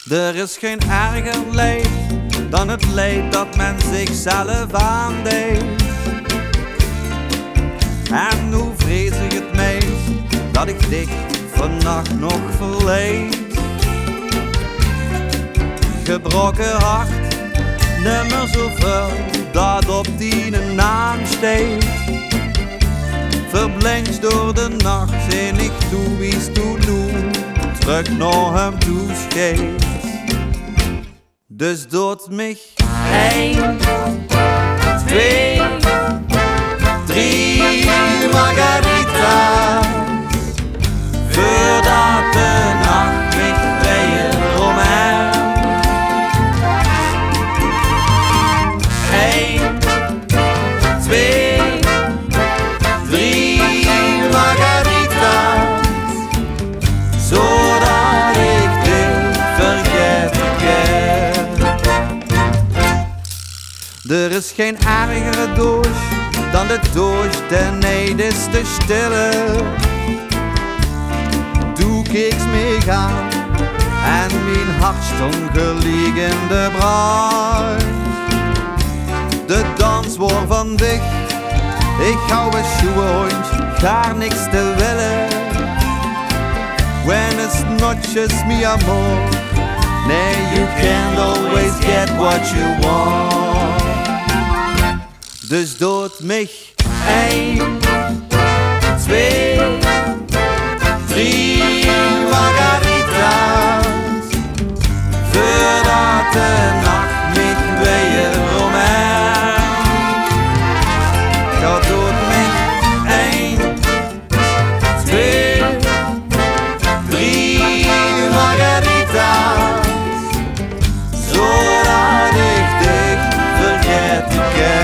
Er is geen erger leed dan het leed dat men zichzelf aandeed. En hoe vrees ik het meest dat ik dich vannacht nog verleed. Gebroken hart, nimmer zoveel dat op die naam steekt. Verblind door de nacht en ik toe wies toe doen, terug naar hem toescheet. Dus doet mich 1, 2, 3 margarita's, voordat de nacht mich weer omheen. 1, 2, 3 margarita's, zodat ik dit vergeten kan. Er is geen ergere douche dan de douche ten nederste stille. Doe ik meegaan en mijn hart stond gelijk in de bruin. De dans wordt van dich, ik hou een schoenhond, gar niks te willen. When it's not just me amor, nee, you can't always get what you want. Dus doet mich 1, 2, 3 margarita's, voordat de nacht mich weer omheen. Ja, doet mich 1, 2, 3 margarita's, zodat ik dich vergeten kan.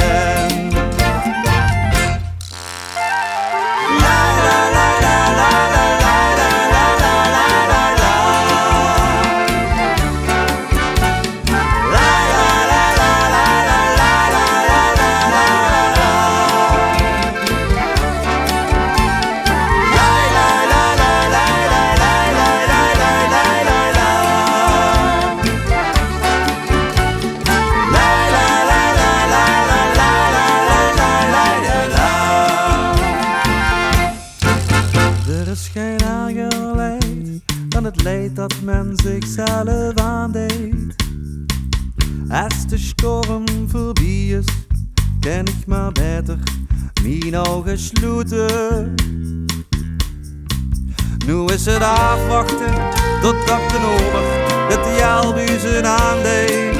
Geen erger leed dan het leed dat men zichzelf aandeed. Als de storm voorbij is, kan ik maar beter mijn ogen sluiten. Nu is het afwachten tot oktober het jalbuizen aandeed.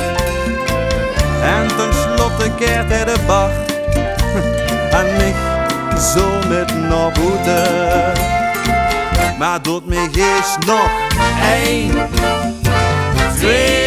En tenslotte keert hij de bar en ik zo met naar buiten. Maar doet me eerst nog 1, 2